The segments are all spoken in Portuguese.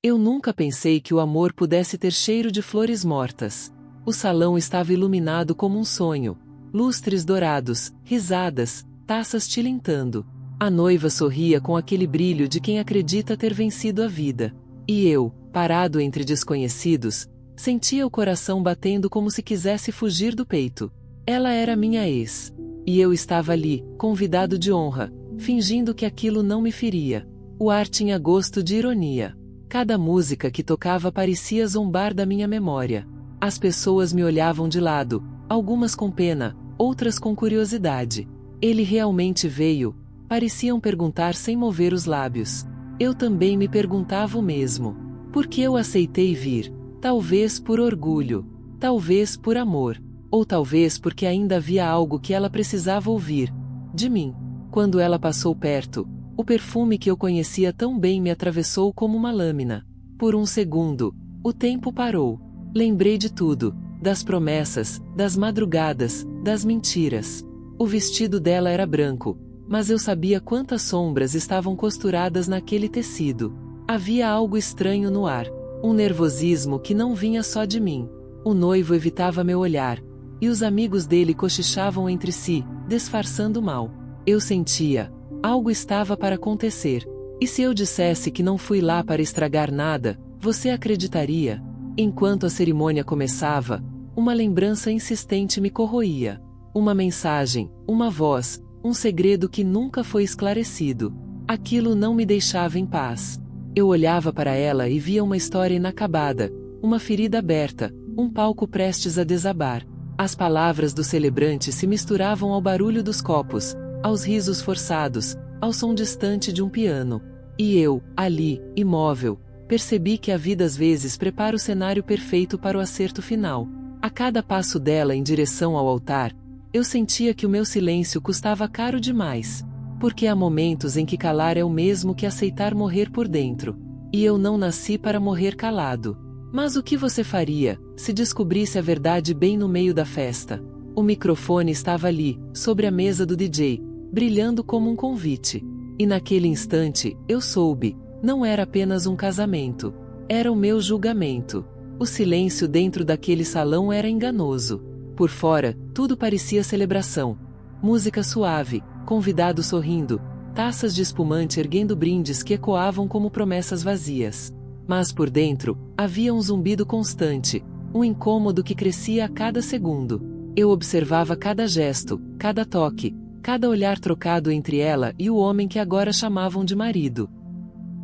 Eu nunca pensei que o amor pudesse ter cheiro de flores mortas. O salão estava iluminado como um sonho. Lustres dourados, risadas, taças tilintando. A noiva sorria com aquele brilho de quem acredita ter vencido a vida. E eu, parado entre desconhecidos, sentia o coração batendo como se quisesse fugir do peito. Ela era minha ex. E eu estava ali, convidado de honra, fingindo que aquilo não me feria. O ar tinha gosto de ironia. Cada música que tocava parecia zombar da minha memória. As pessoas me olhavam de lado, algumas com pena, outras com curiosidade. Ele realmente veio? Pareciam perguntar sem mover os lábios. Eu também me perguntava o mesmo. Por que eu aceitei vir? Talvez por orgulho, talvez por amor, ou talvez porque ainda havia algo que ela precisava ouvir de mim. Quando ela passou perto, o perfume que eu conhecia tão bem me atravessou como uma lâmina. Por um segundo, o tempo parou. Lembrei de tudo, das promessas, das madrugadas, das mentiras. O vestido dela era branco, mas eu sabia quantas sombras estavam costuradas naquele tecido. Havia algo estranho no ar, um nervosismo que não vinha só de mim. O noivo evitava meu olhar, e os amigos dele cochichavam entre si, disfarçando mal. Eu sentia, algo estava para acontecer. E se eu dissesse que não fui lá para estragar nada, você acreditaria? Enquanto a cerimônia começava, uma lembrança insistente me corroía. Uma mensagem, uma voz, um segredo que nunca foi esclarecido. Aquilo não me deixava em paz. Eu olhava para ela e via uma história inacabada, uma ferida aberta, um palco prestes a desabar. As palavras do celebrante se misturavam ao barulho dos copos, aos risos forçados, ao som distante de um piano. E eu, ali, imóvel, percebi que a vida às vezes prepara o cenário perfeito para o acerto final. A cada passo dela em direção ao altar, eu sentia que o meu silêncio custava caro demais. Porque há momentos em que calar é o mesmo que aceitar morrer por dentro. E eu não nasci para morrer calado. Mas o que você faria, se descobrisse a verdade bem no meio da festa? O microfone estava ali, sobre a mesa do DJ, brilhando como um convite. E naquele instante, eu soube, não era apenas um casamento. Era o meu julgamento. O silêncio dentro daquele salão era enganoso. Por fora, tudo parecia celebração. Música suave, convidados sorrindo, taças de espumante erguendo brindes que ecoavam como promessas vazias. Mas por dentro, havia um zumbido constante, um incômodo que crescia a cada segundo. Eu observava cada gesto, cada toque, cada olhar trocado entre ela e o homem que agora chamavam de marido.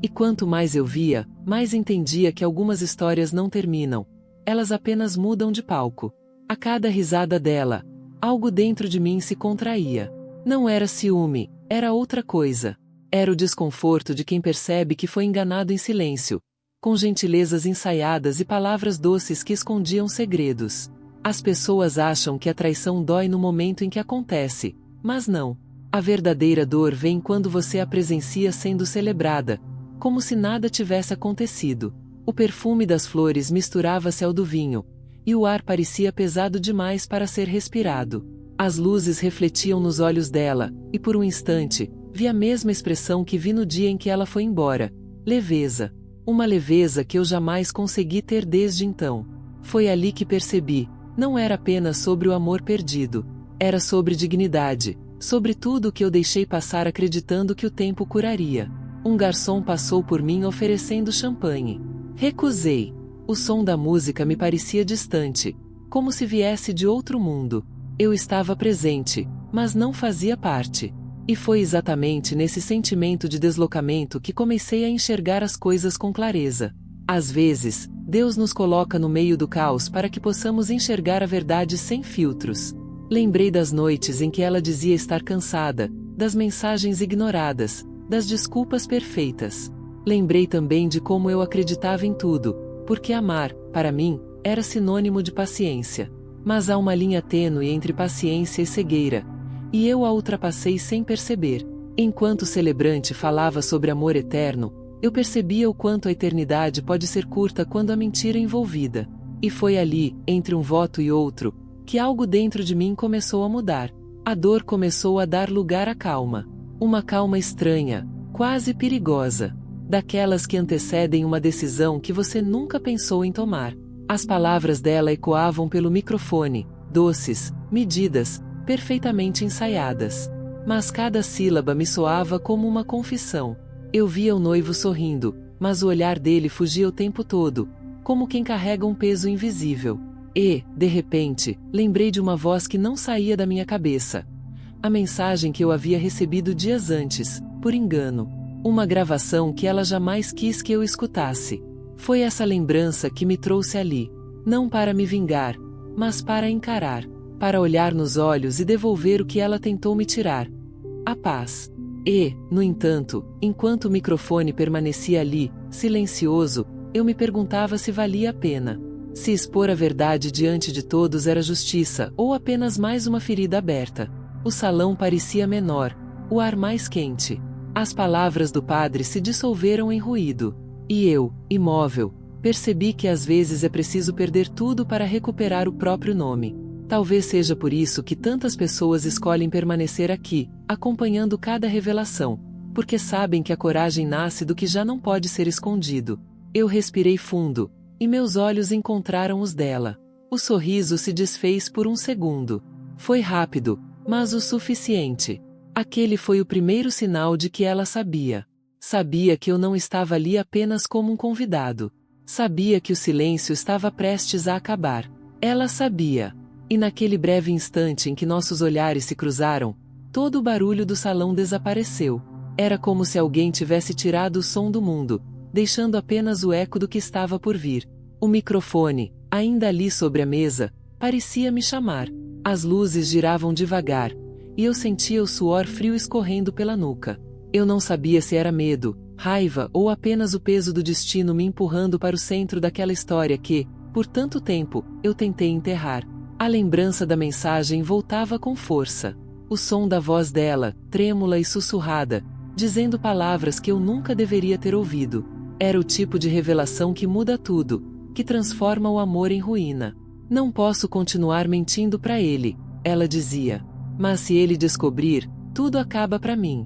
E quanto mais eu via, mais entendia que algumas histórias não terminam. Elas apenas mudam de palco. A cada risada dela, algo dentro de mim se contraía. Não era ciúme, era outra coisa. Era o desconforto de quem percebe que foi enganado em silêncio, com gentilezas ensaiadas e palavras doces que escondiam segredos. As pessoas acham que a traição dói no momento em que acontece, mas não. A verdadeira dor vem quando você a presencia sendo celebrada, como se nada tivesse acontecido. O perfume das flores misturava-se ao do vinho, e o ar parecia pesado demais para ser respirado. As luzes refletiam nos olhos dela, e por um instante, vi a mesma expressão que vi no dia em que ela foi embora. Leveza. Uma leveza que eu jamais consegui ter desde então. Foi ali que percebi, não era apenas sobre o amor perdido. Era sobre dignidade, sobre tudo o que eu deixei passar acreditando que o tempo curaria. Um garçom passou por mim oferecendo champanhe. Recusei. O som da música me parecia distante, como se viesse de outro mundo. Eu estava presente, mas não fazia parte. E foi exatamente nesse sentimento de deslocamento que comecei a enxergar as coisas com clareza. Às vezes, Deus nos coloca no meio do caos para que possamos enxergar a verdade sem filtros. Lembrei das noites em que ela dizia estar cansada, das mensagens ignoradas, das desculpas perfeitas. Lembrei também de como eu acreditava em tudo, porque amar, para mim, era sinônimo de paciência. Mas há uma linha tênue entre paciência e cegueira, e eu a ultrapassei sem perceber. Enquanto o celebrante falava sobre amor eterno, eu percebia o quanto a eternidade pode ser curta quando a mentira é envolvida. E foi ali, entre um voto e outro, que algo dentro de mim começou a mudar. A dor começou a dar lugar à calma. Uma calma estranha, quase perigosa. daquelas que antecedem uma decisão que você nunca pensou em tomar. As palavras dela ecoavam pelo microfone, doces, medidas, perfeitamente ensaiadas. Mas cada sílaba me soava como uma confissão. Eu via o noivo sorrindo, mas o olhar dele fugia o tempo todo, como quem carrega um peso invisível. E, de repente, lembrei de uma voz que não saía da minha cabeça. A mensagem que eu havia recebido dias antes, por engano. Uma gravação que ela jamais quis que eu escutasse. Foi essa lembrança que me trouxe ali. Não para me vingar, mas para encarar. Para olhar nos olhos e devolver o que ela tentou me tirar. A paz. E, no entanto, enquanto o microfone permanecia ali, silencioso, eu me perguntava se valia a pena. Se expor a verdade diante de todos era justiça ou apenas mais uma ferida aberta. O salão parecia menor, o ar mais quente. As palavras do padre se dissolveram em ruído. E eu, imóvel, percebi que às vezes é preciso perder tudo para recuperar o próprio nome. Talvez seja por isso que tantas pessoas escolhem permanecer aqui, acompanhando cada revelação, porque sabem que a coragem nasce do que já não pode ser escondido. Eu respirei fundo, e meus olhos encontraram os dela. O sorriso se desfez por um segundo. Foi rápido, mas o suficiente. Aquele foi o primeiro sinal de que ela sabia. Sabia que eu não estava ali apenas como um convidado. Sabia que o silêncio estava prestes a acabar. Ela sabia. E naquele breve instante em que nossos olhares se cruzaram, todo o barulho do salão desapareceu. Era como se alguém tivesse tirado o som do mundo, deixando apenas o eco do que estava por vir. O microfone, ainda ali sobre a mesa, parecia me chamar. As luzes giravam devagar, e eu sentia o suor frio escorrendo pela nuca. Eu não sabia se era medo, raiva ou apenas o peso do destino me empurrando para o centro daquela história que, por tanto tempo, eu tentei enterrar. A lembrança da mensagem voltava com força. O som da voz dela, trêmula e sussurrada, dizendo palavras que eu nunca deveria ter ouvido. Era o tipo de revelação que muda tudo, que transforma o amor em ruína. Não posso continuar mentindo para ele, ela dizia. Mas se ele descobrir, tudo acaba para mim.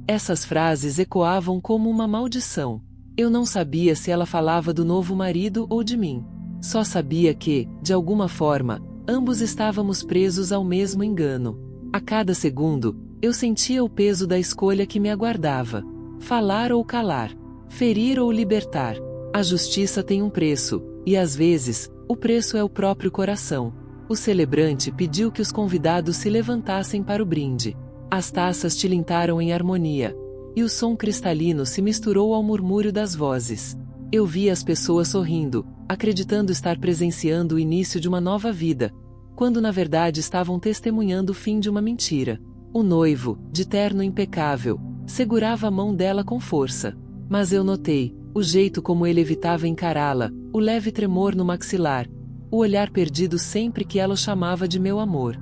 Essas frases ecoavam como uma maldição. Eu não sabia se ela falava do novo marido ou de mim. Só sabia que, de alguma forma, ambos estávamos presos ao mesmo engano. A cada segundo, eu sentia o peso da escolha que me aguardava. Falar ou calar. Ferir ou libertar. A justiça tem um preço, e às vezes, o preço é o próprio coração. O celebrante pediu que os convidados se levantassem para o brinde. As taças tilintaram em harmonia, e o som cristalino se misturou ao murmúrio das vozes. Eu vi as pessoas sorrindo, acreditando estar presenciando o início de uma nova vida, quando na verdade estavam testemunhando o fim de uma mentira. O noivo, de terno impecável, segurava a mão dela com força. Mas eu notei o jeito como ele evitava encará-la, o leve tremor no maxilar, o olhar perdido sempre que ela o chamava de meu amor.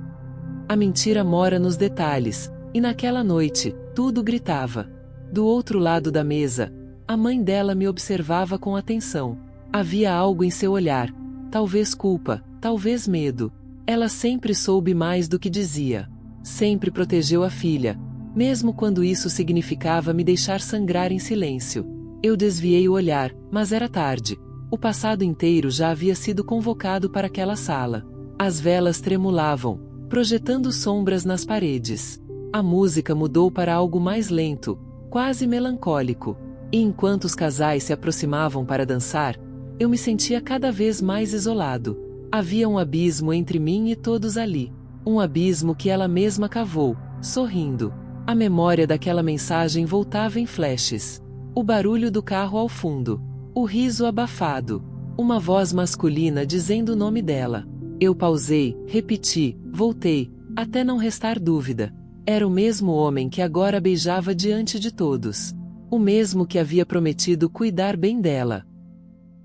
A mentira mora nos detalhes, e naquela noite, tudo gritava. Do outro lado da mesa, a mãe dela me observava com atenção. Havia algo em seu olhar, talvez culpa, talvez medo. Ela sempre soube mais do que dizia. Sempre protegeu a filha, mesmo quando isso significava me deixar sangrar em silêncio. Eu desviei o olhar, mas era tarde. O passado inteiro já havia sido convocado para aquela sala. As velas tremulavam, projetando sombras nas paredes. A música mudou para algo mais lento, quase melancólico. E enquanto os casais se aproximavam para dançar, eu me sentia cada vez mais isolado. Havia um abismo entre mim e todos ali. Um abismo que ela mesma cavou, sorrindo. A memória daquela mensagem voltava em flashes. O barulho do carro ao fundo. O riso abafado. Uma voz masculina dizendo o nome dela. Eu pausei, repeti, voltei, até não restar dúvida. Era o mesmo homem que agora beijava diante de todos. O mesmo que havia prometido cuidar bem dela.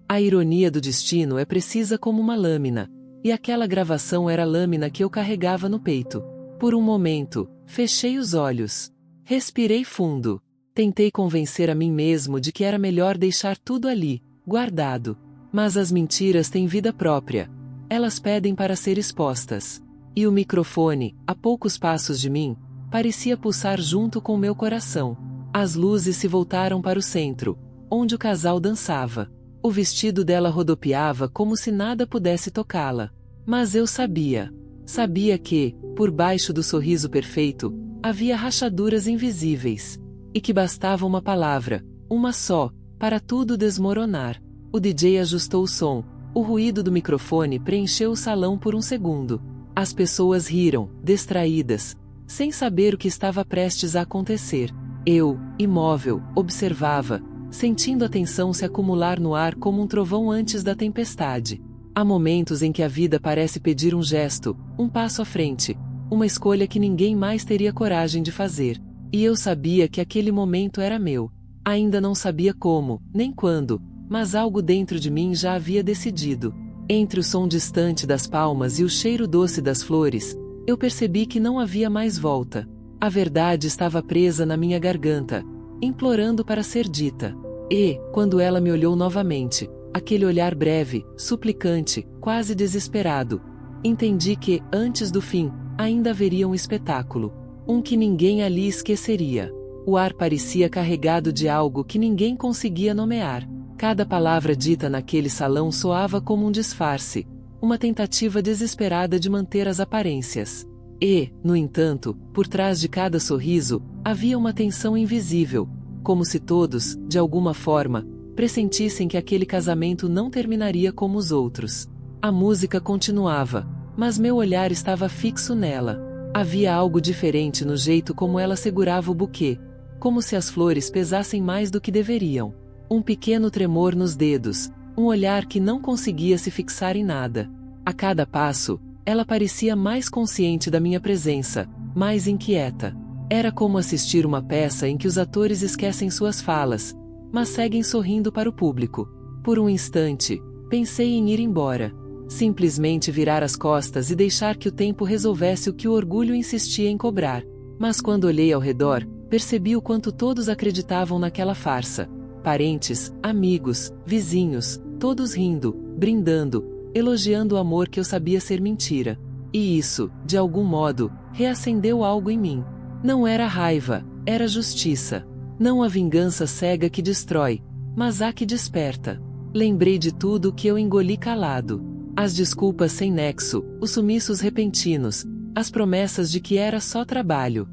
A ironia do destino é precisa como uma lâmina, e aquela gravação era a lâmina que eu carregava no peito. Por um momento, fechei os olhos. Respirei fundo. Tentei convencer a mim mesmo de que era melhor deixar tudo ali, guardado. Mas as mentiras têm vida própria. Elas pedem para ser expostas. E o microfone, a poucos passos de mim, parecia pulsar junto com meu coração. As luzes se voltaram para o centro, onde o casal dançava. O vestido dela rodopiava como se nada pudesse tocá-la. Mas eu sabia. Sabia que, por baixo do sorriso perfeito, havia rachaduras invisíveis. E que bastava uma palavra, uma só, para tudo desmoronar. O DJ ajustou o som. O ruído do microfone preencheu o salão por um segundo. As pessoas riram, distraídas, sem saber o que estava prestes a acontecer. Eu, imóvel, observava, sentindo a tensão se acumular no ar como um trovão antes da tempestade. Há momentos em que a vida parece pedir um gesto, um passo à frente, uma escolha que ninguém mais teria coragem de fazer. E eu sabia que aquele momento era meu. Ainda não sabia como, nem quando, mas algo dentro de mim já havia decidido. Entre o som distante das palmas e o cheiro doce das flores, eu percebi que não havia mais volta. A verdade estava presa na minha garganta, implorando para ser dita. E, quando ela me olhou novamente, aquele olhar breve, suplicante, quase desesperado, entendi que, antes do fim, ainda haveria um espetáculo. Um que ninguém ali esqueceria. O ar parecia carregado de algo que ninguém conseguia nomear. Cada palavra dita naquele salão soava como um disfarce, uma tentativa desesperada de manter as aparências. E, no entanto, por trás de cada sorriso, havia uma tensão invisível, como se todos, de alguma forma, pressentissem que aquele casamento não terminaria como os outros. A música continuava, mas meu olhar estava fixo nela. Havia algo diferente no jeito como ela segurava o buquê, como se as flores pesassem mais do que deveriam. Um pequeno tremor nos dedos, um olhar que não conseguia se fixar em nada. A cada passo, ela parecia mais consciente da minha presença, mais inquieta. Era como assistir uma peça em que os atores esquecem suas falas, mas seguem sorrindo para o público. Por um instante, pensei em ir embora. Simplesmente virar as costas e deixar que o tempo resolvesse o que o orgulho insistia em cobrar. Mas quando olhei ao redor, percebi o quanto todos acreditavam naquela farsa. Parentes, amigos, vizinhos, todos rindo, brindando, elogiando o amor que eu sabia ser mentira. E isso, de algum modo, reacendeu algo em mim. Não era raiva, era justiça. Não a vingança cega que destrói, mas a que desperta. Lembrei de tudo o que eu engoli calado. As desculpas sem nexo, os sumiços repentinos, as promessas de que era só trabalho.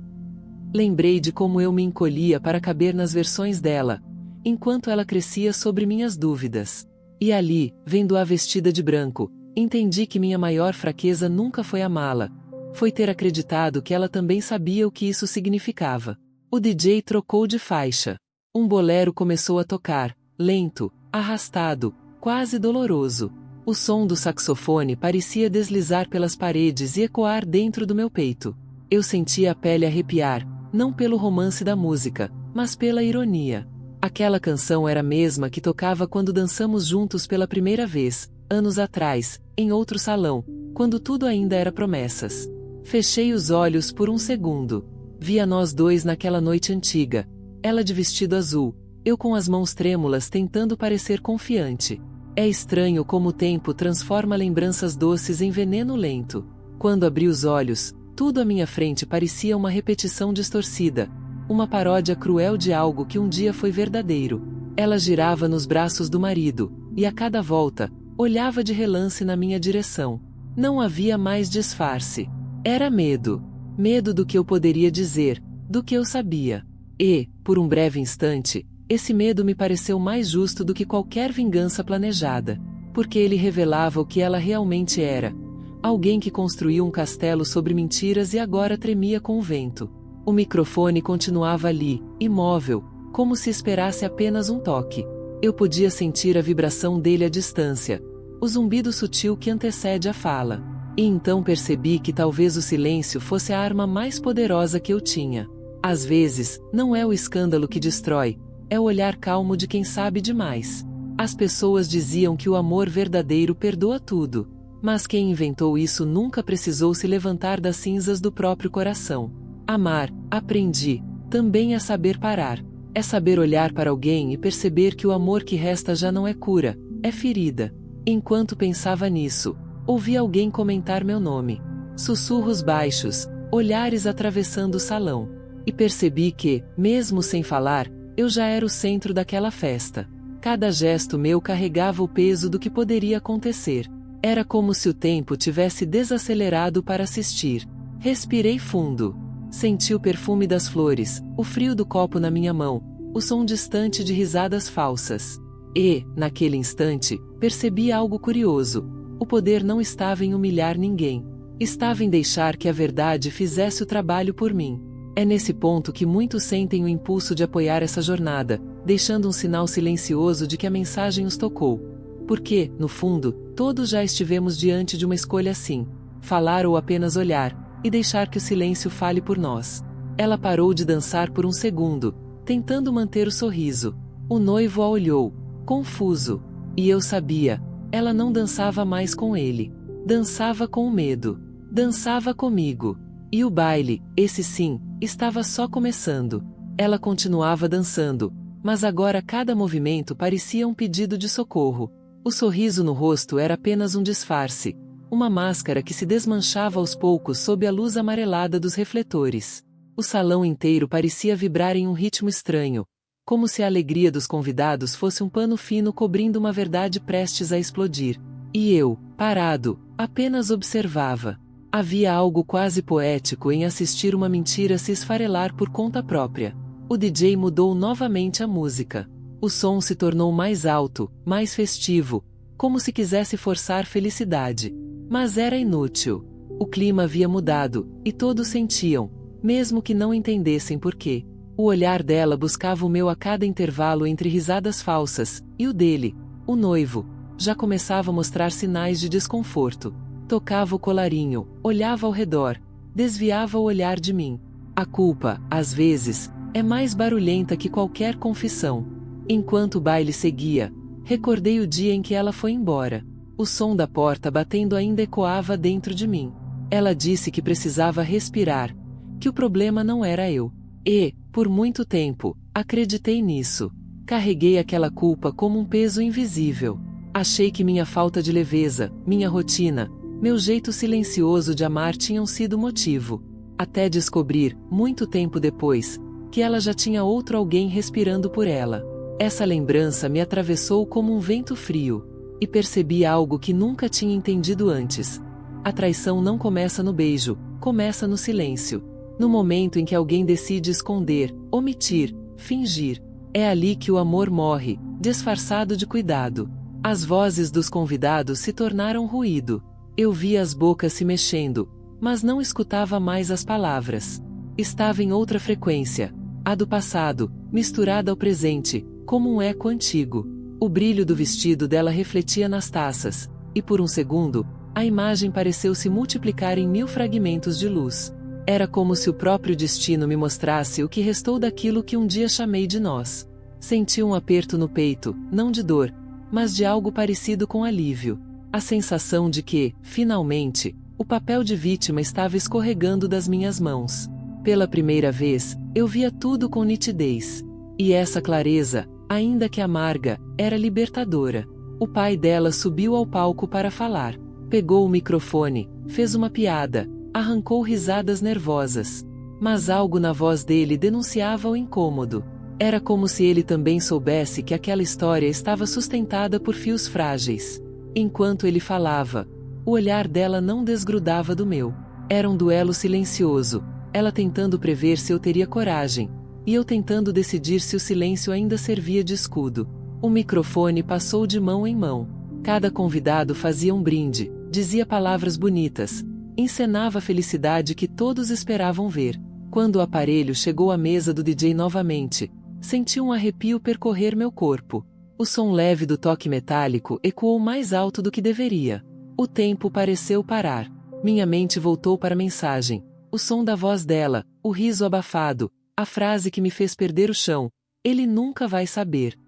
Lembrei de como eu me encolhia para caber nas versões dela, enquanto ela crescia sobre minhas dúvidas. E ali, vendo-a vestida de branco, entendi que minha maior fraqueza nunca foi amá-la. Foi ter acreditado que ela também sabia o que isso significava. O DJ trocou de faixa. Um bolero começou a tocar, lento, arrastado, quase doloroso. O som do saxofone parecia deslizar pelas paredes e ecoar dentro do meu peito. Eu sentia a pele arrepiar, não pelo romance da música, mas pela ironia. Aquela canção era a mesma que tocava quando dançamos juntos pela primeira vez, anos atrás, em outro salão, quando tudo ainda era promessas. Fechei os olhos por um segundo. Vi a nós dois naquela noite antiga. Ela de vestido azul, eu com as mãos trêmulas tentando parecer confiante. É estranho como o tempo transforma lembranças doces em veneno lento. Quando abri os olhos, tudo à minha frente parecia uma repetição distorcida, uma paródia cruel de algo que um dia foi verdadeiro. Ela girava nos braços do marido, e a cada volta, olhava de relance na minha direção. Não havia mais disfarce. Era medo. Medo do que eu poderia dizer, do que eu sabia. E, por um breve instante, esse medo me pareceu mais justo do que qualquer vingança planejada, porque ele revelava o que ela realmente era. Alguém que construiu um castelo sobre mentiras e agora tremia com o vento. O microfone continuava ali, imóvel, como se esperasse apenas um toque. Eu podia sentir a vibração dele à distância, o zumbido sutil que antecede a fala. E então percebi que talvez o silêncio fosse a arma mais poderosa que eu tinha. Às vezes, não é o escândalo que destrói, é o olhar calmo de quem sabe demais. As pessoas diziam que o amor verdadeiro perdoa tudo, mas quem inventou isso nunca precisou se levantar das cinzas do próprio coração. Amar, aprendi, também é saber parar. É saber olhar para alguém e perceber que o amor que resta já não é cura, é ferida. Enquanto pensava nisso, ouvi alguém comentar meu nome. Sussurros baixos, olhares atravessando o salão. E percebi que, mesmo sem falar, eu já era o centro daquela festa. Cada gesto meu carregava o peso do que poderia acontecer. Era como se o tempo tivesse desacelerado para assistir. Respirei fundo. Senti o perfume das flores, o frio do copo na minha mão, o som distante de risadas falsas. E, naquele instante, percebi algo curioso. O poder não estava em humilhar ninguém. Estava em deixar que a verdade fizesse o trabalho por mim. É nesse ponto que muitos sentem o impulso de apoiar essa jornada, deixando um sinal silencioso de que a mensagem os tocou. Porque, no fundo, todos já estivemos diante de uma escolha assim: falar ou apenas olhar, e deixar que o silêncio fale por nós. Ela parou de dançar por um segundo, tentando manter o sorriso. O noivo a olhou, confuso. E eu sabia, ela não dançava mais com ele. Dançava com o medo. Dançava comigo. E o baile, esse sim, estava só começando. Ela continuava dançando, mas agora cada movimento parecia um pedido de socorro. O sorriso no rosto era apenas um disfarce, uma máscara que se desmanchava aos poucos sob a luz amarelada dos refletores. O salão inteiro parecia vibrar em um ritmo estranho, como se a alegria dos convidados fosse um pano fino cobrindo uma verdade prestes a explodir. E eu, parado, apenas observava. Havia algo quase poético em assistir uma mentira se esfarelar por conta própria. O DJ mudou novamente a música. O som se tornou mais alto, mais festivo, como se quisesse forçar felicidade. Mas era inútil. O clima havia mudado, e todos sentiam, mesmo que não entendessem por quê. O olhar dela buscava o meu a cada intervalo entre risadas falsas, e o dele, o noivo, já começava a mostrar sinais de desconforto. Tocava o colarinho, olhava ao redor, desviava o olhar de mim. A culpa, às vezes, é mais barulhenta que qualquer confissão. Enquanto o baile seguia, recordei o dia em que ela foi embora. O som da porta batendo ainda ecoava dentro de mim. Ela disse que precisava respirar, que o problema não era eu. E, por muito tempo, acreditei nisso. Carreguei aquela culpa como um peso invisível. Achei que minha falta de leveza, minha rotina, meu jeito silencioso de amar tinham sido o motivo. Até descobrir, muito tempo depois, que ela já tinha outro alguém respirando por ela. Essa lembrança me atravessou como um vento frio. E percebi algo que nunca tinha entendido antes. A traição não começa no beijo, começa no silêncio. No momento em que alguém decide esconder, omitir, fingir. É ali que o amor morre, disfarçado de cuidado. As vozes dos convidados se tornaram ruído. Eu via as bocas se mexendo, mas não escutava mais as palavras. Estava em outra frequência, a do passado, misturada ao presente, como um eco antigo. O brilho do vestido dela refletia nas taças, e por um segundo, a imagem pareceu se multiplicar em 1000 fragmentos de luz. Era como se o próprio destino me mostrasse o que restou daquilo que um dia chamei de nós. Senti um aperto no peito, não de dor, mas de algo parecido com alívio. A sensação de que, finalmente, o papel de vítima estava escorregando das minhas mãos. Pela primeira vez, eu via tudo com nitidez. E essa clareza, ainda que amarga, era libertadora. O pai dela subiu ao palco para falar. Pegou o microfone, fez uma piada, arrancou risadas nervosas. Mas algo na voz dele denunciava o incômodo. Era como se ele também soubesse que aquela história estava sustentada por fios frágeis. Enquanto ele falava, o olhar dela não desgrudava do meu. Era um duelo silencioso, ela tentando prever se eu teria coragem, e eu tentando decidir se o silêncio ainda servia de escudo. O microfone passou de mão em mão. Cada convidado fazia um brinde, dizia palavras bonitas, encenava a felicidade que todos esperavam ver. Quando o aparelho chegou à mesa do DJ novamente, senti um arrepio percorrer meu corpo. O som leve do toque metálico ecoou mais alto do que deveria. O tempo pareceu parar. Minha mente voltou para a mensagem. O som da voz dela, o riso abafado, a frase que me fez perder o chão. Ele nunca vai saber.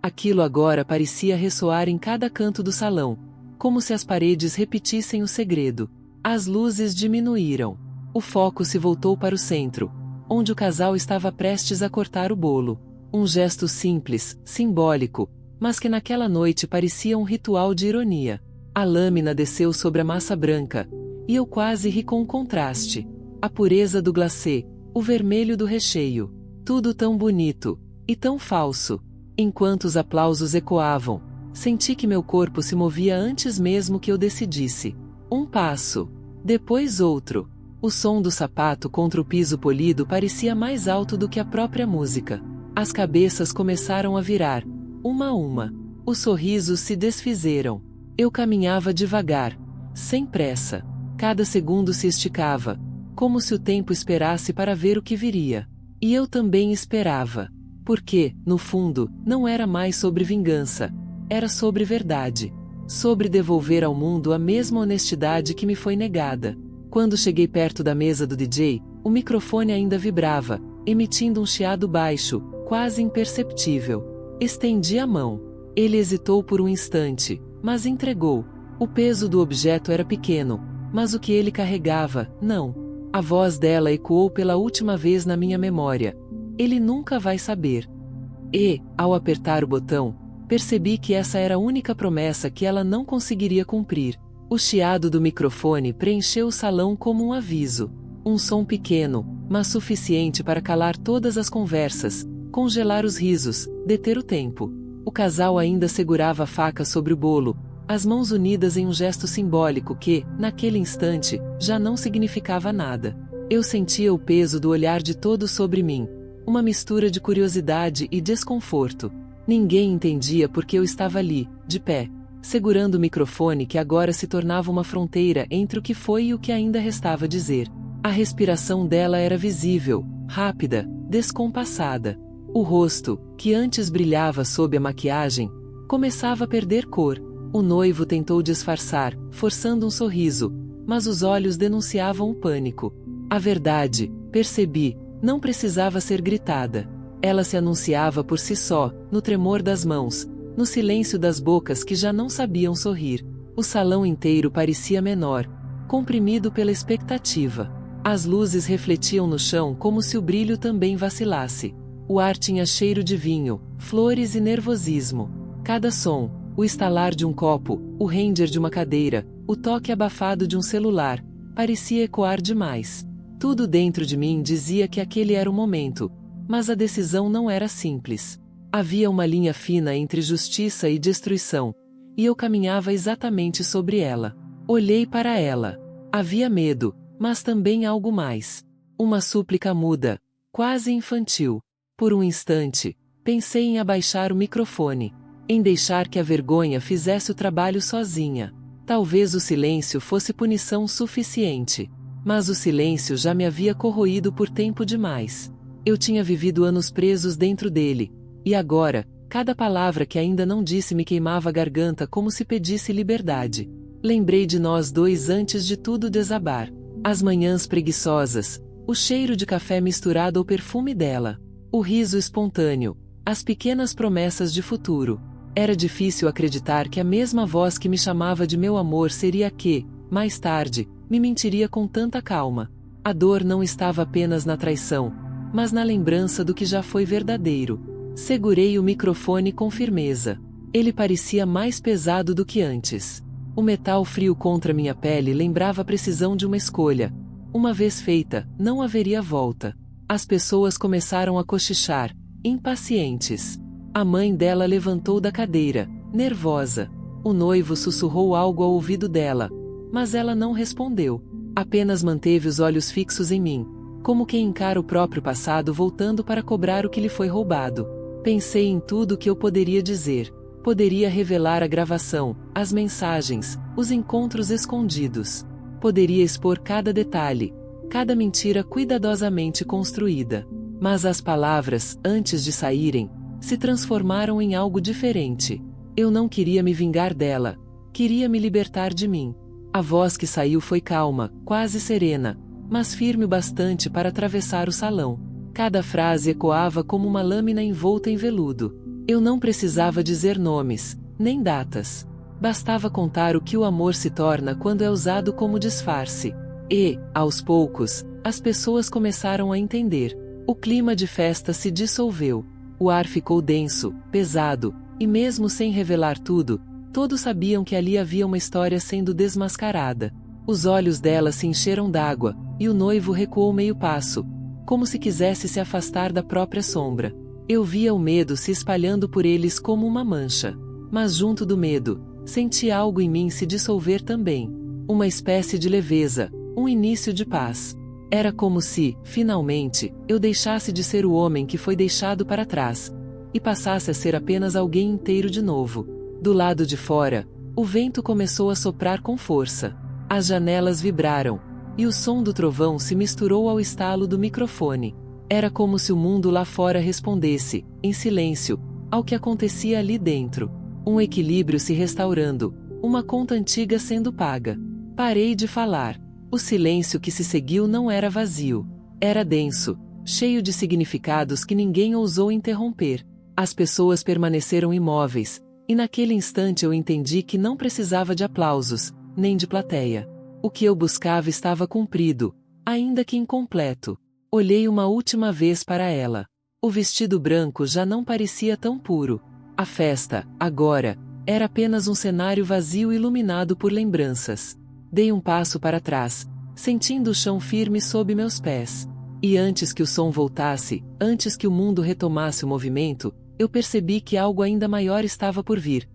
Aquilo agora parecia ressoar em cada canto do salão, como se as paredes repetissem o segredo. As luzes diminuíram. O foco se voltou para o centro, onde o casal estava prestes a cortar o bolo. Um gesto simples, simbólico, mas que naquela noite parecia um ritual de ironia. A lâmina desceu sobre a massa branca, e eu quase ri com o contraste. A pureza do glacê, o vermelho do recheio. Tudo tão bonito, e tão falso. Enquanto os aplausos ecoavam, senti que meu corpo se movia antes mesmo que eu decidisse. Um passo, depois outro. O som do sapato contra o piso polido parecia mais alto do que a própria música. As cabeças começaram a virar, uma a uma. Os sorrisos se desfizeram. Eu caminhava devagar, sem pressa. Cada segundo se esticava, como se o tempo esperasse para ver o que viria. E eu também esperava. Porque, no fundo, não era mais sobre vingança. Era sobre verdade. Sobre devolver ao mundo a mesma honestidade que me foi negada. Quando cheguei perto da mesa do DJ, o microfone ainda vibrava, emitindo um chiado baixo, quase imperceptível. Estendi a mão. Ele hesitou por um instante, mas entregou. O peso do objeto era pequeno, mas o que ele carregava, não. A voz dela ecoou pela última vez na minha memória. Ele nunca vai saber. E, ao apertar o botão, percebi que essa era a única promessa que ela não conseguiria cumprir. O chiado do microfone preencheu o salão como um aviso. Um som pequeno, mas suficiente para calar todas as conversas, congelar os risos, deter o tempo. O casal ainda segurava a faca sobre o bolo, as mãos unidas em um gesto simbólico que, naquele instante, já não significava nada. Eu sentia o peso do olhar de todos sobre mim, uma mistura de curiosidade e desconforto. Ninguém entendia por que eu estava ali, de pé, segurando o microfone que agora se tornava uma fronteira entre o que foi e o que ainda restava dizer. A respiração dela era visível, rápida, descompassada. O rosto, que antes brilhava sob a maquiagem, começava a perder cor. O noivo tentou disfarçar, forçando um sorriso, mas os olhos denunciavam o pânico. A verdade, percebi, não precisava ser gritada. Ela se anunciava por si só, no tremor das mãos, no silêncio das bocas que já não sabiam sorrir. O salão inteiro parecia menor, comprimido pela expectativa. As luzes refletiam no chão como se o brilho também vacilasse. O ar tinha cheiro de vinho, flores e nervosismo. Cada som, o estalar de um copo, o ranger de uma cadeira, o toque abafado de um celular, parecia ecoar demais. Tudo dentro de mim dizia que aquele era o momento, mas a decisão não era simples. Havia uma linha fina entre justiça e destruição, e eu caminhava exatamente sobre ela. Olhei para ela. Havia medo, mas também algo mais. Uma súplica muda, quase infantil. Por um instante, pensei em abaixar o microfone, em deixar que a vergonha fizesse o trabalho sozinha. Talvez o silêncio fosse punição suficiente. Mas o silêncio já me havia corroído por tempo demais. Eu tinha vivido anos presos dentro dele, e agora, cada palavra que ainda não disse me queimava a garganta como se pedisse liberdade. Lembrei de nós dois antes de tudo desabar. As manhãs preguiçosas, o cheiro de café misturado ao perfume dela, o riso espontâneo, as pequenas promessas de futuro. Era difícil acreditar que a mesma voz que me chamava de meu amor seria a que, mais tarde, me mentiria com tanta calma. A dor não estava apenas na traição, mas na lembrança do que já foi verdadeiro. Segurei o microfone com firmeza. Ele parecia mais pesado do que antes. O metal frio contra minha pele lembrava a precisão de uma escolha. Uma vez feita, não haveria volta. As pessoas começaram a cochichar, impacientes. A mãe dela levantou da cadeira, nervosa. O noivo sussurrou algo ao ouvido dela, mas ela não respondeu. Apenas manteve os olhos fixos em mim, como quem encara o próprio passado voltando para cobrar o que lhe foi roubado. Pensei em tudo o que eu poderia dizer. Poderia revelar a gravação, as mensagens, os encontros escondidos. Poderia expor cada detalhe, cada mentira cuidadosamente construída. Mas as palavras, antes de saírem, se transformaram em algo diferente. Eu não queria me vingar dela. Queria me libertar de mim. A voz que saiu foi calma, quase serena, mas firme o bastante para atravessar o salão. Cada frase ecoava como uma lâmina envolta em veludo. Eu não precisava dizer nomes, nem datas. Bastava contar o que o amor se torna quando é usado como disfarce. E, aos poucos, as pessoas começaram a entender. O clima de festa se dissolveu. O ar ficou denso, pesado, e mesmo sem revelar tudo, todos sabiam que ali havia uma história sendo desmascarada. Os olhos dela se encheram d'água, e o noivo recuou meio passo, como se quisesse se afastar da própria sombra. Eu via o medo se espalhando por eles como uma mancha. Mas junto do medo, senti algo em mim se dissolver também. Uma espécie de leveza, um início de paz. Era como se, finalmente, eu deixasse de ser o homem que foi deixado para trás, e passasse a ser apenas alguém inteiro de novo. Do lado de fora, o vento começou a soprar com força. As janelas vibraram, e o som do trovão se misturou ao estalo do microfone. Era como se o mundo lá fora respondesse, em silêncio, ao que acontecia ali dentro. Um equilíbrio se restaurando, uma conta antiga sendo paga. Parei de falar. O silêncio que se seguiu não era vazio. Era denso, cheio de significados que ninguém ousou interromper. As pessoas permaneceram imóveis, e naquele instante eu entendi que não precisava de aplausos, nem de plateia. O que eu buscava estava cumprido, ainda que incompleto. Olhei uma última vez para ela. O vestido branco já não parecia tão puro. A festa, agora, era apenas um cenário vazio iluminado por lembranças. Dei um passo para trás, sentindo o chão firme sob meus pés. E antes que o som voltasse, antes que o mundo retomasse o movimento, eu percebi que algo ainda maior estava por vir.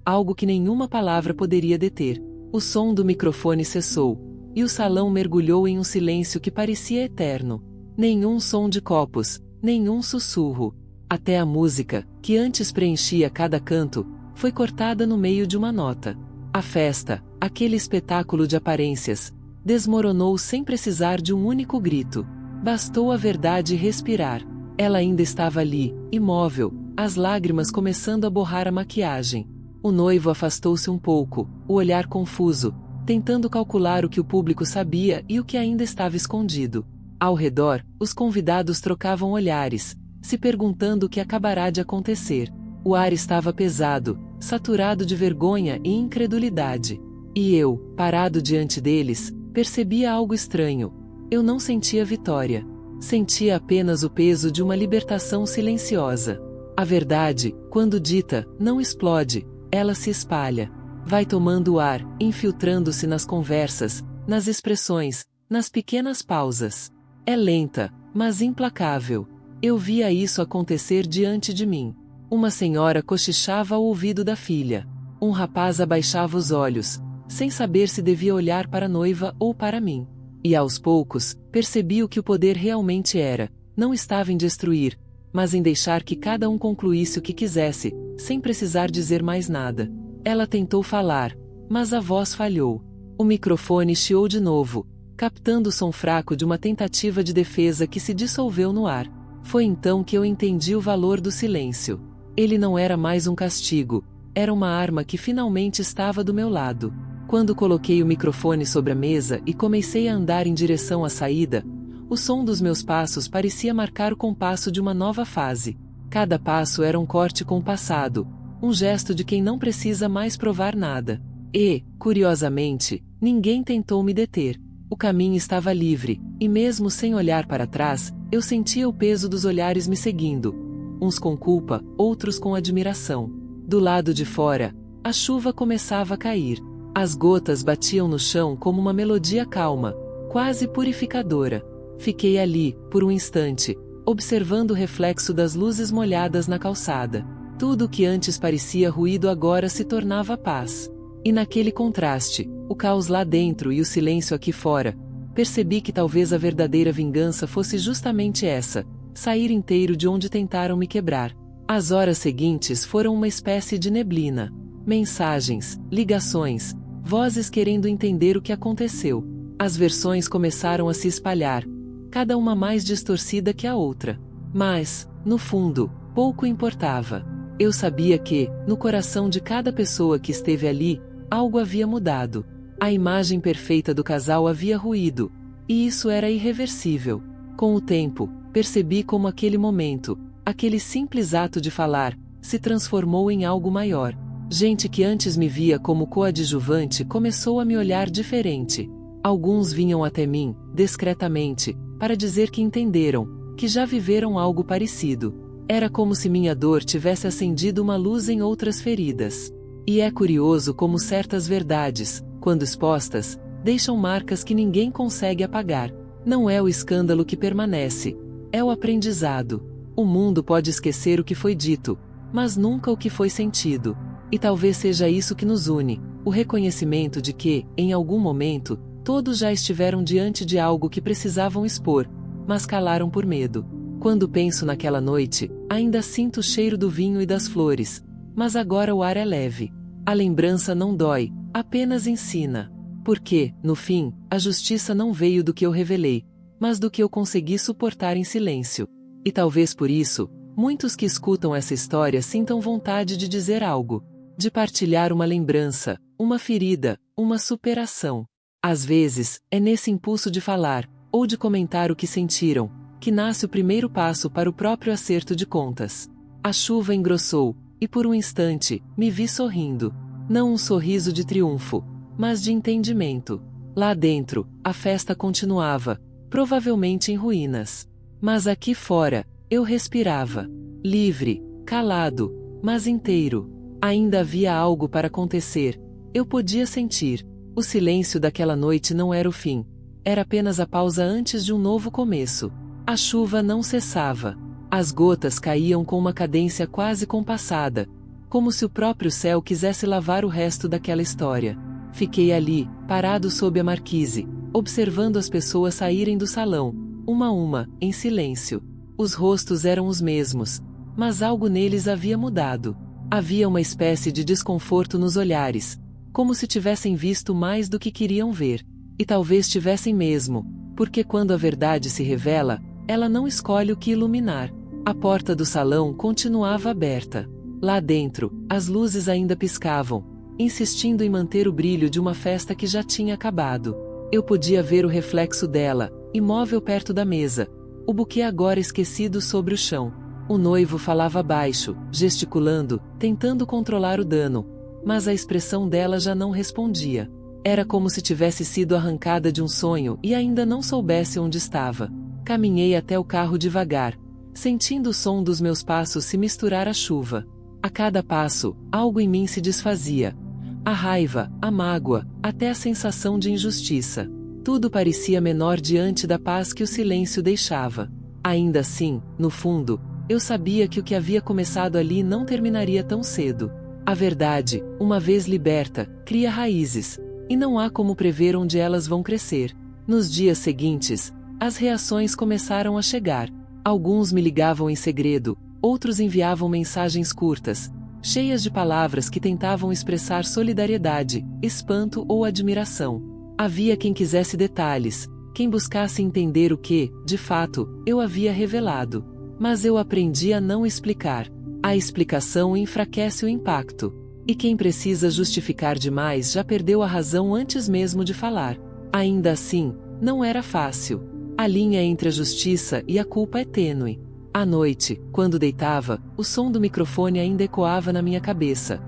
Algo que nenhuma palavra poderia deter. O som do microfone cessou, e o salão mergulhou em um silêncio que parecia eterno. Nenhum som de copos, nenhum sussurro. Até a música, que antes preenchia cada canto, foi cortada no meio de uma nota. A festa, aquele espetáculo de aparências, desmoronou sem precisar de um único grito. Bastou a verdade respirar. Ela ainda estava ali, imóvel, as lágrimas começando a borrar a maquiagem. O noivo afastou-se um pouco, o olhar confuso, tentando calcular o que o público sabia e o que ainda estava escondido. Ao redor, os convidados trocavam olhares, se perguntando o que acabará de acontecer. O ar estava pesado, saturado de vergonha e incredulidade. E eu, parado diante deles, percebia algo estranho. Eu não sentia vitória. Sentia apenas o peso de uma libertação silenciosa. A verdade, quando dita, não explode, ela se espalha. Vai tomando ar, infiltrando-se nas conversas, nas expressões, nas pequenas pausas. É lenta, mas implacável. Eu via isso acontecer diante de mim. Uma senhora cochichava ao ouvido da filha. Um rapaz abaixava os olhos, sem saber se devia olhar para a noiva ou para mim. E aos poucos, percebi o que o poder realmente era. Não estava em destruir, mas em deixar que cada um concluísse o que quisesse, sem precisar dizer mais nada. Ela tentou falar, mas a voz falhou. O microfone chiou de novo, captando o som fraco de uma tentativa de defesa que se dissolveu no ar. Foi então que eu entendi o valor do silêncio. Ele não era mais um castigo, era uma arma que finalmente estava do meu lado. Quando coloquei o microfone sobre a mesa e comecei a andar em direção à saída, o som dos meus passos parecia marcar o compasso de uma nova fase. Cada passo era um corte com o passado, um gesto de quem não precisa mais provar nada. E, curiosamente, ninguém tentou me deter. O caminho estava livre, e mesmo sem olhar para trás, eu sentia o peso dos olhares me seguindo. Uns com culpa, outros com admiração. Do lado de fora, a chuva começava a cair. As gotas batiam no chão como uma melodia calma, quase purificadora. Fiquei ali, por um instante, observando o reflexo das luzes molhadas na calçada. Tudo o que antes parecia ruído agora se tornava paz. E naquele contraste, o caos lá dentro e o silêncio aqui fora, percebi que talvez a verdadeira vingança fosse justamente essa: sair inteiro de onde tentaram me quebrar. As horas seguintes foram uma espécie de neblina. Mensagens, ligações, vozes querendo entender o que aconteceu. As versões começaram a se espalhar, cada uma mais distorcida que a outra. Mas, no fundo, pouco importava. Eu sabia que, no coração de cada pessoa que esteve ali, algo havia mudado. A imagem perfeita do casal havia ruído, e isso era irreversível. Com o tempo, percebi como aquele momento, aquele simples ato de falar, se transformou em algo maior. Gente que antes me via como coadjuvante começou a me olhar diferente. Alguns vinham até mim, discretamente, para dizer que entenderam, que já viveram algo parecido. Era como se minha dor tivesse acendido uma luz em outras feridas. E é curioso como certas verdades, quando expostas, deixam marcas que ninguém consegue apagar. Não é o escândalo que permanece, é o aprendizado. O mundo pode esquecer o que foi dito, mas nunca o que foi sentido. E talvez seja isso que nos une, o reconhecimento de que, em algum momento, todos já estiveram diante de algo que precisavam expor, mas calaram por medo. Quando penso naquela noite, ainda sinto o cheiro do vinho e das flores, mas agora o ar é leve. A lembrança não dói, apenas ensina. Porque, no fim, a justiça não veio do que eu revelei, mas do que eu consegui suportar em silêncio. E talvez por isso, muitos que escutam essa história sintam vontade de dizer algo, de partilhar uma lembrança, uma ferida, uma superação. Às vezes, é nesse impulso de falar, ou de comentar o que sentiram, que nasce o primeiro passo para o próprio acerto de contas. A chuva engrossou, e por um instante, me vi sorrindo. Não um sorriso de triunfo, mas de entendimento. Lá dentro, a festa continuava, provavelmente em ruínas. Mas aqui fora, eu respirava. Livre, calado, mas inteiro. Ainda havia algo para acontecer. Eu podia sentir. O silêncio daquela noite não era o fim. Era apenas a pausa antes de um novo começo. A chuva não cessava. As gotas caíam com uma cadência quase compassada, como se o próprio céu quisesse lavar o resto daquela história. Fiquei ali, parado sob a marquise, observando as pessoas saírem do salão, uma a uma, em silêncio. Os rostos eram os mesmos, mas algo neles havia mudado. Havia uma espécie de desconforto nos olhares, como se tivessem visto mais do que queriam ver. E talvez tivessem mesmo, porque quando a verdade se revela, ela não escolhe o que iluminar. A porta do salão continuava aberta. Lá dentro, as luzes ainda piscavam, insistindo em manter o brilho de uma festa que já tinha acabado. Eu podia ver o reflexo dela, imóvel perto da mesa, o buquê agora esquecido sobre o chão. O noivo falava baixo, gesticulando, tentando controlar o dano, mas a expressão dela já não respondia. Era como se tivesse sido arrancada de um sonho e ainda não soubesse onde estava. Caminhei até o carro devagar, sentindo o som dos meus passos se misturar à chuva. A cada passo, algo em mim se desfazia. A raiva, a mágoa, até a sensação de injustiça. Tudo parecia menor diante da paz que o silêncio deixava. Ainda assim, no fundo, eu sabia que o que havia começado ali não terminaria tão cedo. A verdade, uma vez liberta, cria raízes, e não há como prever onde elas vão crescer. Nos dias seguintes, as reações começaram a chegar. Alguns me ligavam em segredo, outros enviavam mensagens curtas, cheias de palavras que tentavam expressar solidariedade, espanto ou admiração. Havia quem quisesse detalhes, quem buscasse entender o que, de fato, eu havia revelado. Mas eu aprendi a não explicar. A explicação enfraquece o impacto. E quem precisa justificar demais já perdeu a razão antes mesmo de falar. Ainda assim, não era fácil. A linha entre a justiça e a culpa é tênue. À noite, quando deitava, o som do microfone ainda ecoava na minha cabeça.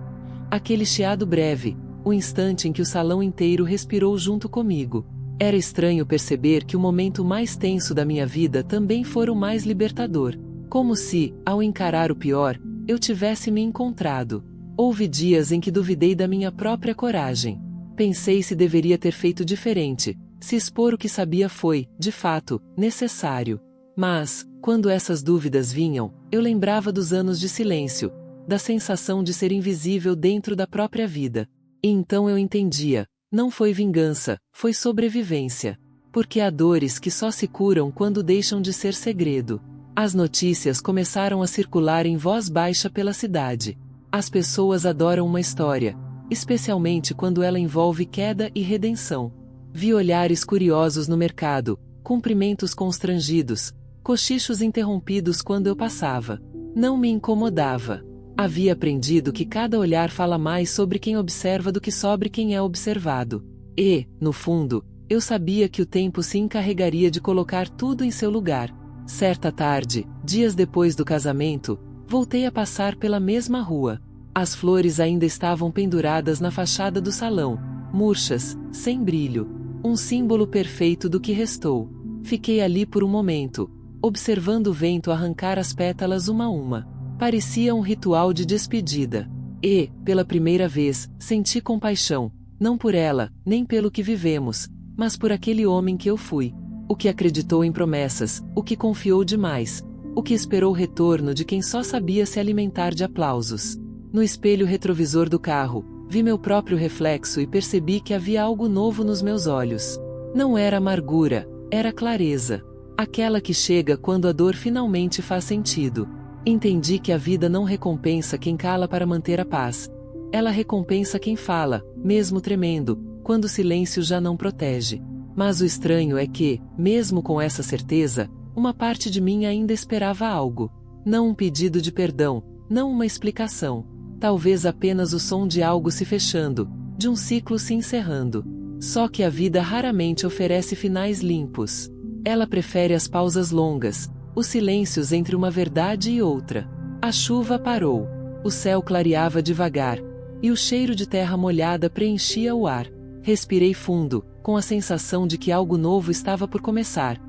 Aquele chiado breve, o instante em que o salão inteiro respirou junto comigo. Era estranho perceber que o momento mais tenso da minha vida também fora o mais libertador. Como se, ao encarar o pior, eu tivesse me encontrado. Houve dias em que duvidei da minha própria coragem. Pensei se deveria ter feito diferente. Se expor o que sabia foi, de fato, necessário. Mas, quando essas dúvidas vinham, eu lembrava dos anos de silêncio, da sensação de ser invisível dentro da própria vida. E então eu entendia, não foi vingança, foi sobrevivência. Porque há dores que só se curam quando deixam de ser segredo. As notícias começaram a circular em voz baixa pela cidade. As pessoas adoram uma história, especialmente quando ela envolve queda e redenção. Vi olhares curiosos no mercado, cumprimentos constrangidos, cochichos interrompidos quando eu passava. Não me incomodava. Havia aprendido que cada olhar fala mais sobre quem observa do que sobre quem é observado. E, no fundo, eu sabia que o tempo se encarregaria de colocar tudo em seu lugar. Certa tarde, dias depois do casamento, voltei a passar pela mesma rua. As flores ainda estavam penduradas na fachada do salão, murchas, sem brilho. Um símbolo perfeito do que restou. Fiquei ali por um momento, observando o vento arrancar as pétalas uma a uma. Parecia um ritual de despedida. E, pela primeira vez, senti compaixão, não por ela, nem pelo que vivemos, mas por aquele homem que eu fui. O que acreditou em promessas, o que confiou demais, o que esperou o retorno de quem só sabia se alimentar de aplausos. No espelho retrovisor do carro, vi meu próprio reflexo e percebi que havia algo novo nos meus olhos. Não era amargura, era clareza. Aquela que chega quando a dor finalmente faz sentido. Entendi que a vida não recompensa quem cala para manter a paz. Ela recompensa quem fala, mesmo tremendo, quando o silêncio já não protege. Mas o estranho é que, mesmo com essa certeza, uma parte de mim ainda esperava algo. Não um pedido de perdão, não uma explicação. Talvez apenas o som de algo se fechando, de um ciclo se encerrando. Só que a vida raramente oferece finais limpos. Ela prefere as pausas longas, os silêncios entre uma verdade e outra. A chuva parou. O céu clareava devagar, e o cheiro de terra molhada preenchia o ar. Respirei fundo, com a sensação de que algo novo estava por começar.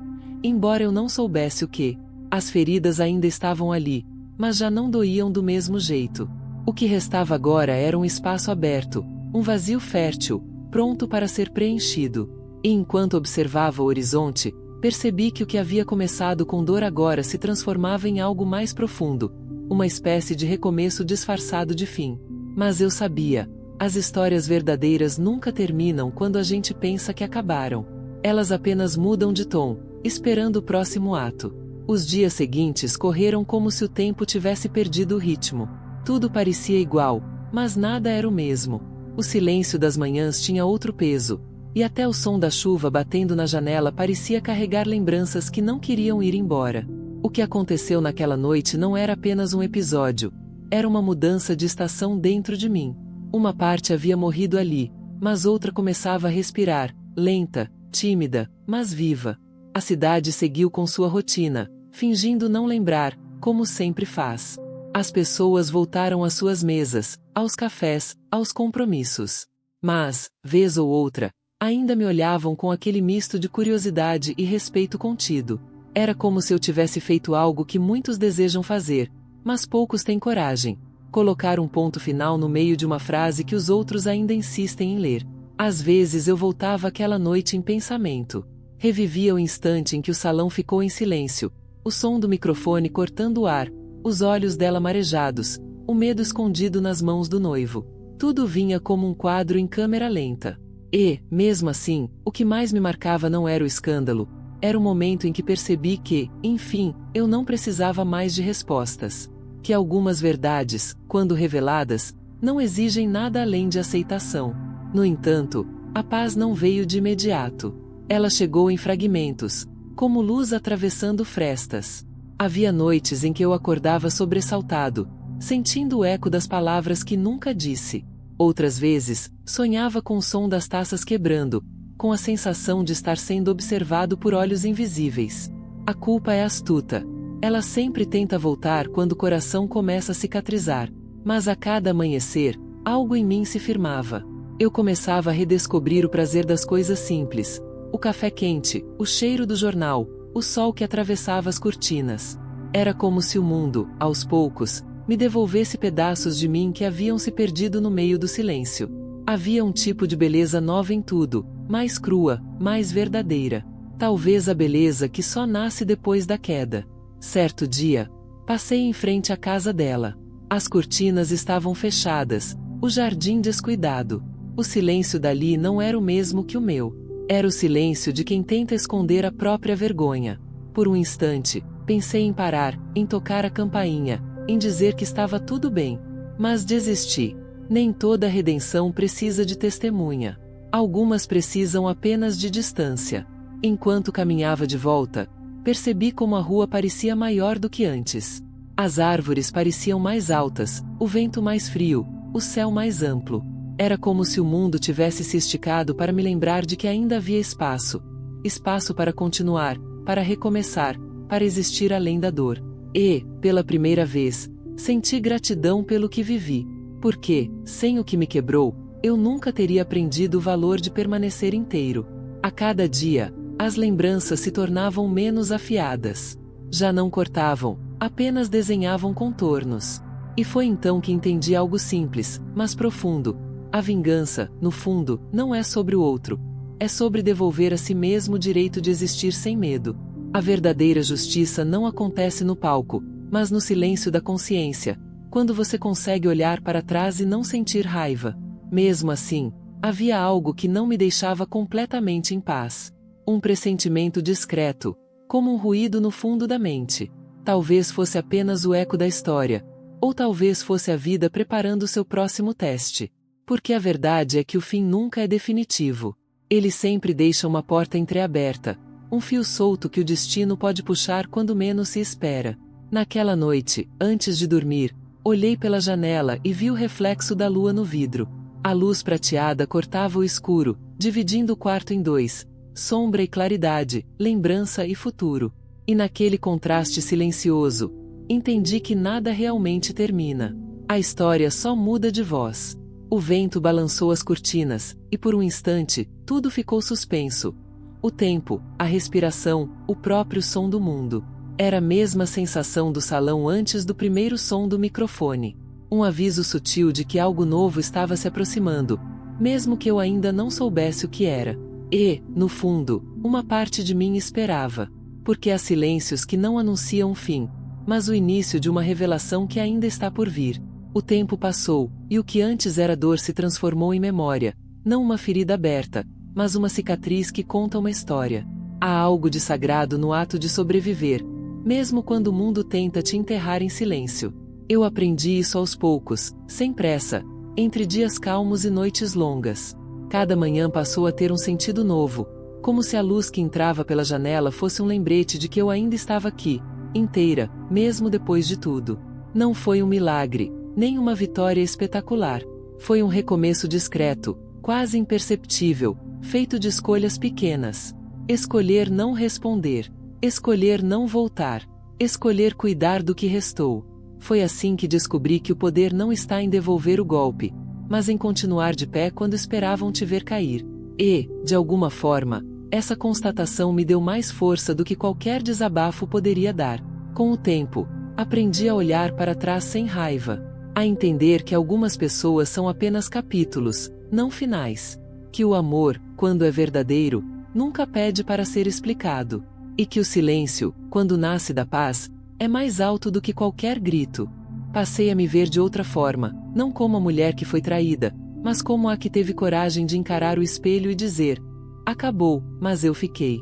Embora eu não soubesse o que, as feridas ainda estavam ali, mas já não doíam do mesmo jeito. O que restava agora era um espaço aberto, um vazio fértil, pronto para ser preenchido. E enquanto observava o horizonte, percebi que o que havia começado com dor agora se transformava em algo mais profundo, uma espécie de recomeço disfarçado de fim. Mas eu sabia, as histórias verdadeiras nunca terminam quando a gente pensa que acabaram. Elas apenas mudam de tom, esperando o próximo ato. Os dias seguintes correram como se o tempo tivesse perdido o ritmo. Tudo parecia igual, mas nada era o mesmo. O silêncio das manhãs tinha outro peso, e até o som da chuva batendo na janela parecia carregar lembranças que não queriam ir embora. O que aconteceu naquela noite não era apenas um episódio, era uma mudança de estação dentro de mim. Uma parte havia morrido ali, mas outra começava a respirar, lenta, tímida, mas viva. A cidade seguiu com sua rotina, fingindo não lembrar, como sempre faz. As pessoas voltaram às suas mesas, aos cafés, aos compromissos. Mas, vez ou outra, ainda me olhavam com aquele misto de curiosidade e respeito contido. Era como se eu tivesse feito algo que muitos desejam fazer, mas poucos têm coragem. Colocar um ponto final no meio de uma frase que os outros ainda insistem em ler. Às vezes eu voltava aquela noite em pensamento. Revivia o instante em que o salão ficou em silêncio, o som do microfone cortando o ar, os olhos dela marejados, o medo escondido nas mãos do noivo. Tudo vinha como um quadro em câmera lenta. E, mesmo assim, o que mais me marcava não era o escândalo. Era o momento em que percebi que, enfim, eu não precisava mais de respostas. Que algumas verdades, quando reveladas, não exigem nada além de aceitação. No entanto, a paz não veio de imediato. Ela chegou em fragmentos, como luz atravessando frestas. Havia noites em que eu acordava sobressaltado, sentindo o eco das palavras que nunca disse. Outras vezes, sonhava com o som das taças quebrando, com a sensação de estar sendo observado por olhos invisíveis. A culpa é astuta. Ela sempre tenta voltar quando o coração começa a cicatrizar. Mas a cada amanhecer, algo em mim se firmava. Eu começava a redescobrir o prazer das coisas simples. O café quente, o cheiro do jornal, o sol que atravessava as cortinas. Era como se o mundo, aos poucos, me devolvesse pedaços de mim que haviam se perdido no meio do silêncio. Havia um tipo de beleza nova em tudo, mais crua, mais verdadeira. Talvez a beleza que só nasce depois da queda. Certo dia, passei em frente à casa dela. As cortinas estavam fechadas, o jardim descuidado. O silêncio dali não era o mesmo que o meu. Era o silêncio de quem tenta esconder a própria vergonha. Por um instante, pensei em parar, em tocar a campainha, em dizer que estava tudo bem. Mas desisti. Nem toda redenção precisa de testemunha. Algumas precisam apenas de distância. Enquanto caminhava de volta, percebi como a rua parecia maior do que antes. As árvores pareciam mais altas, o vento mais frio, o céu mais amplo. Era como se o mundo tivesse se esticado para me lembrar de que ainda havia espaço. Espaço para continuar, para recomeçar, para existir além da dor. E, pela primeira vez, senti gratidão pelo que vivi. Porque, sem o que me quebrou, eu nunca teria aprendido o valor de permanecer inteiro. A cada dia, as lembranças se tornavam menos afiadas. Já não cortavam, apenas desenhavam contornos. E foi então que entendi algo simples, mas profundo. A vingança, no fundo, não é sobre o outro. É sobre devolver a si mesmo o direito de existir sem medo. A verdadeira justiça não acontece no palco, mas no silêncio da consciência, quando você consegue olhar para trás e não sentir raiva. Mesmo assim, havia algo que não me deixava completamente em paz. Um pressentimento discreto, como um ruído no fundo da mente. Talvez fosse apenas o eco da história, ou talvez fosse a vida preparando seu próximo teste. Porque a verdade é que o fim nunca é definitivo. Ele sempre deixa uma porta entreaberta, um fio solto que o destino pode puxar quando menos se espera. Naquela noite, antes de dormir, olhei pela janela e vi o reflexo da lua no vidro. A luz prateada cortava o escuro, dividindo o quarto em dois: sombra e claridade, lembrança e futuro. E naquele contraste silencioso, entendi que nada realmente termina. A história só muda de voz. O vento balançou as cortinas, e por um instante, tudo ficou suspenso. O tempo, a respiração, o próprio som do mundo. Era a mesma sensação do salão antes do primeiro som do microfone. Um aviso sutil de que algo novo estava se aproximando, mesmo que eu ainda não soubesse o que era. E, no fundo, uma parte de mim esperava. Porque há silêncios que não anunciam o fim, mas o início de uma revelação que ainda está por vir. O tempo passou, e o que antes era dor se transformou em memória, não uma ferida aberta, mas uma cicatriz que conta uma história. Há algo de sagrado no ato de sobreviver, mesmo quando o mundo tenta te enterrar em silêncio. Eu aprendi isso aos poucos, sem pressa, entre dias calmos e noites longas. Cada manhã passou a ter um sentido novo, como se a luz que entrava pela janela fosse um lembrete de que eu ainda estava aqui, inteira, mesmo depois de tudo. Não foi um milagre, nem uma vitória espetacular. Foi um recomeço discreto, quase imperceptível, feito de escolhas pequenas. Escolher não responder, escolher não voltar, escolher cuidar do que restou. Foi assim que descobri que o poder não está em devolver o golpe, mas em continuar de pé quando esperavam te ver cair. E, de alguma forma, essa constatação me deu mais força do que qualquer desabafo poderia dar. Com o tempo, aprendi a olhar para trás sem raiva, a entender que algumas pessoas são apenas capítulos, não finais. Que o amor, quando é verdadeiro, nunca pede para ser explicado. E que o silêncio, quando nasce da paz, é mais alto do que qualquer grito. Passei a me ver de outra forma, não como a mulher que foi traída, mas como a que teve coragem de encarar o espelho e dizer: acabou, mas eu fiquei.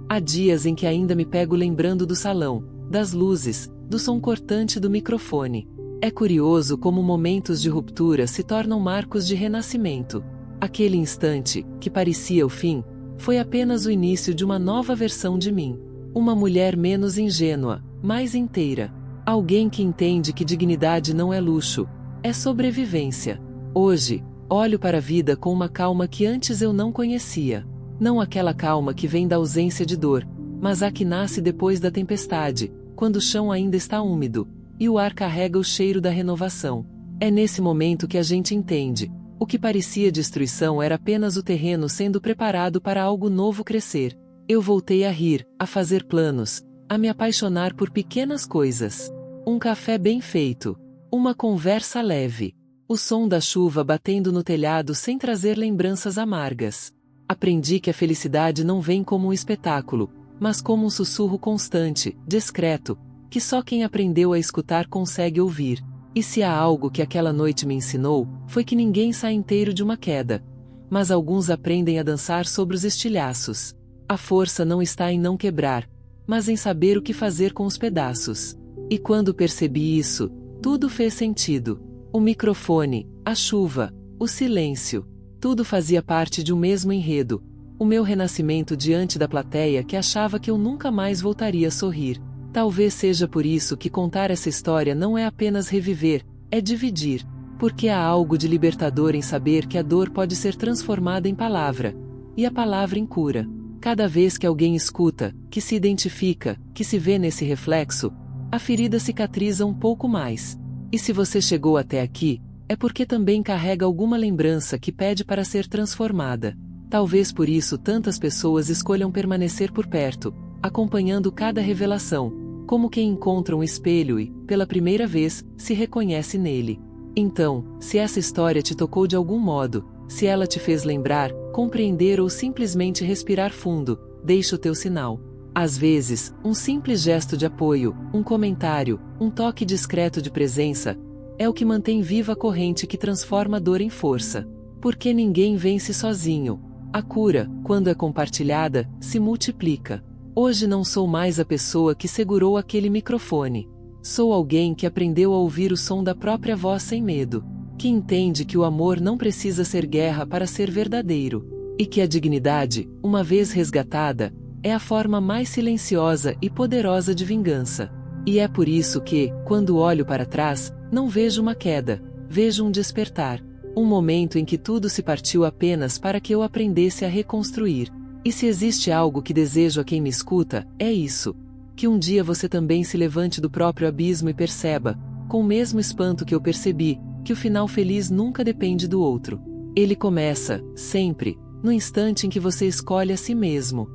Há dias em que ainda me pego lembrando do salão, das luzes, do som cortante do microfone. É curioso como momentos de ruptura se tornam marcos de renascimento. Aquele instante, que parecia o fim, foi apenas o início de uma nova versão de mim. Uma mulher menos ingênua, mais inteira. Alguém que entende que dignidade não é luxo, é sobrevivência. Hoje, olho para a vida com uma calma que antes eu não conhecia. Não aquela calma que vem da ausência de dor, mas a que nasce depois da tempestade, quando o chão ainda está úmido, e o ar carrega o cheiro da renovação. É nesse momento que a gente entende: o que parecia destruição era apenas o terreno sendo preparado para algo novo crescer. Eu voltei a rir, a fazer planos, a me apaixonar por pequenas coisas. Um café bem feito. Uma conversa leve. O som da chuva batendo no telhado sem trazer lembranças amargas. Aprendi que a felicidade não vem como um espetáculo, mas como um sussurro constante, discreto, que só quem aprendeu a escutar consegue ouvir. E se há algo que aquela noite me ensinou, foi que ninguém sai inteiro de uma queda. Mas alguns aprendem a dançar sobre os estilhaços. A força não está em não quebrar, mas em saber o que fazer com os pedaços. E quando percebi isso, tudo fez sentido. O microfone, a chuva, o silêncio, tudo fazia parte de um mesmo enredo. O meu renascimento diante da plateia que achava que eu nunca mais voltaria a sorrir. Talvez seja por isso que contar essa história não é apenas reviver, é dividir. Porque há algo de libertador em saber que a dor pode ser transformada em palavra, e a palavra em cura. Cada vez que alguém escuta, que se identifica, que se vê nesse reflexo, a ferida cicatriza um pouco mais. E se você chegou até aqui, é porque também carrega alguma lembrança que pede para ser transformada. Talvez por isso tantas pessoas escolham permanecer por perto, acompanhando cada revelação, como quem encontra um espelho e, pela primeira vez, se reconhece nele. Então, se essa história te tocou de algum modo, Se ela te fez lembrar, compreender ou simplesmente respirar fundo, deixa o teu sinal. Às vezes, um simples gesto de apoio, um comentário, um toque discreto de presença, é o que mantém viva a corrente que transforma a dor em força. Porque ninguém vence sozinho. A cura, quando é compartilhada, se multiplica. Hoje não sou mais a pessoa que segurou aquele microfone. Sou alguém que aprendeu a ouvir o som da própria voz sem medo. Que entende que o amor não precisa ser guerra para ser verdadeiro. E que a dignidade, uma vez resgatada, é a forma mais silenciosa e poderosa de vingança. E é por isso que, quando olho para trás, não vejo uma queda, vejo um despertar. Um momento em que tudo se partiu apenas para que eu aprendesse a reconstruir. E se existe algo que desejo a quem me escuta, é isso. Que um dia você também se levante do próprio abismo e perceba, com o mesmo espanto que eu percebi, que o final feliz nunca depende do outro. Ele começa, sempre, no instante em que você escolhe a si mesmo.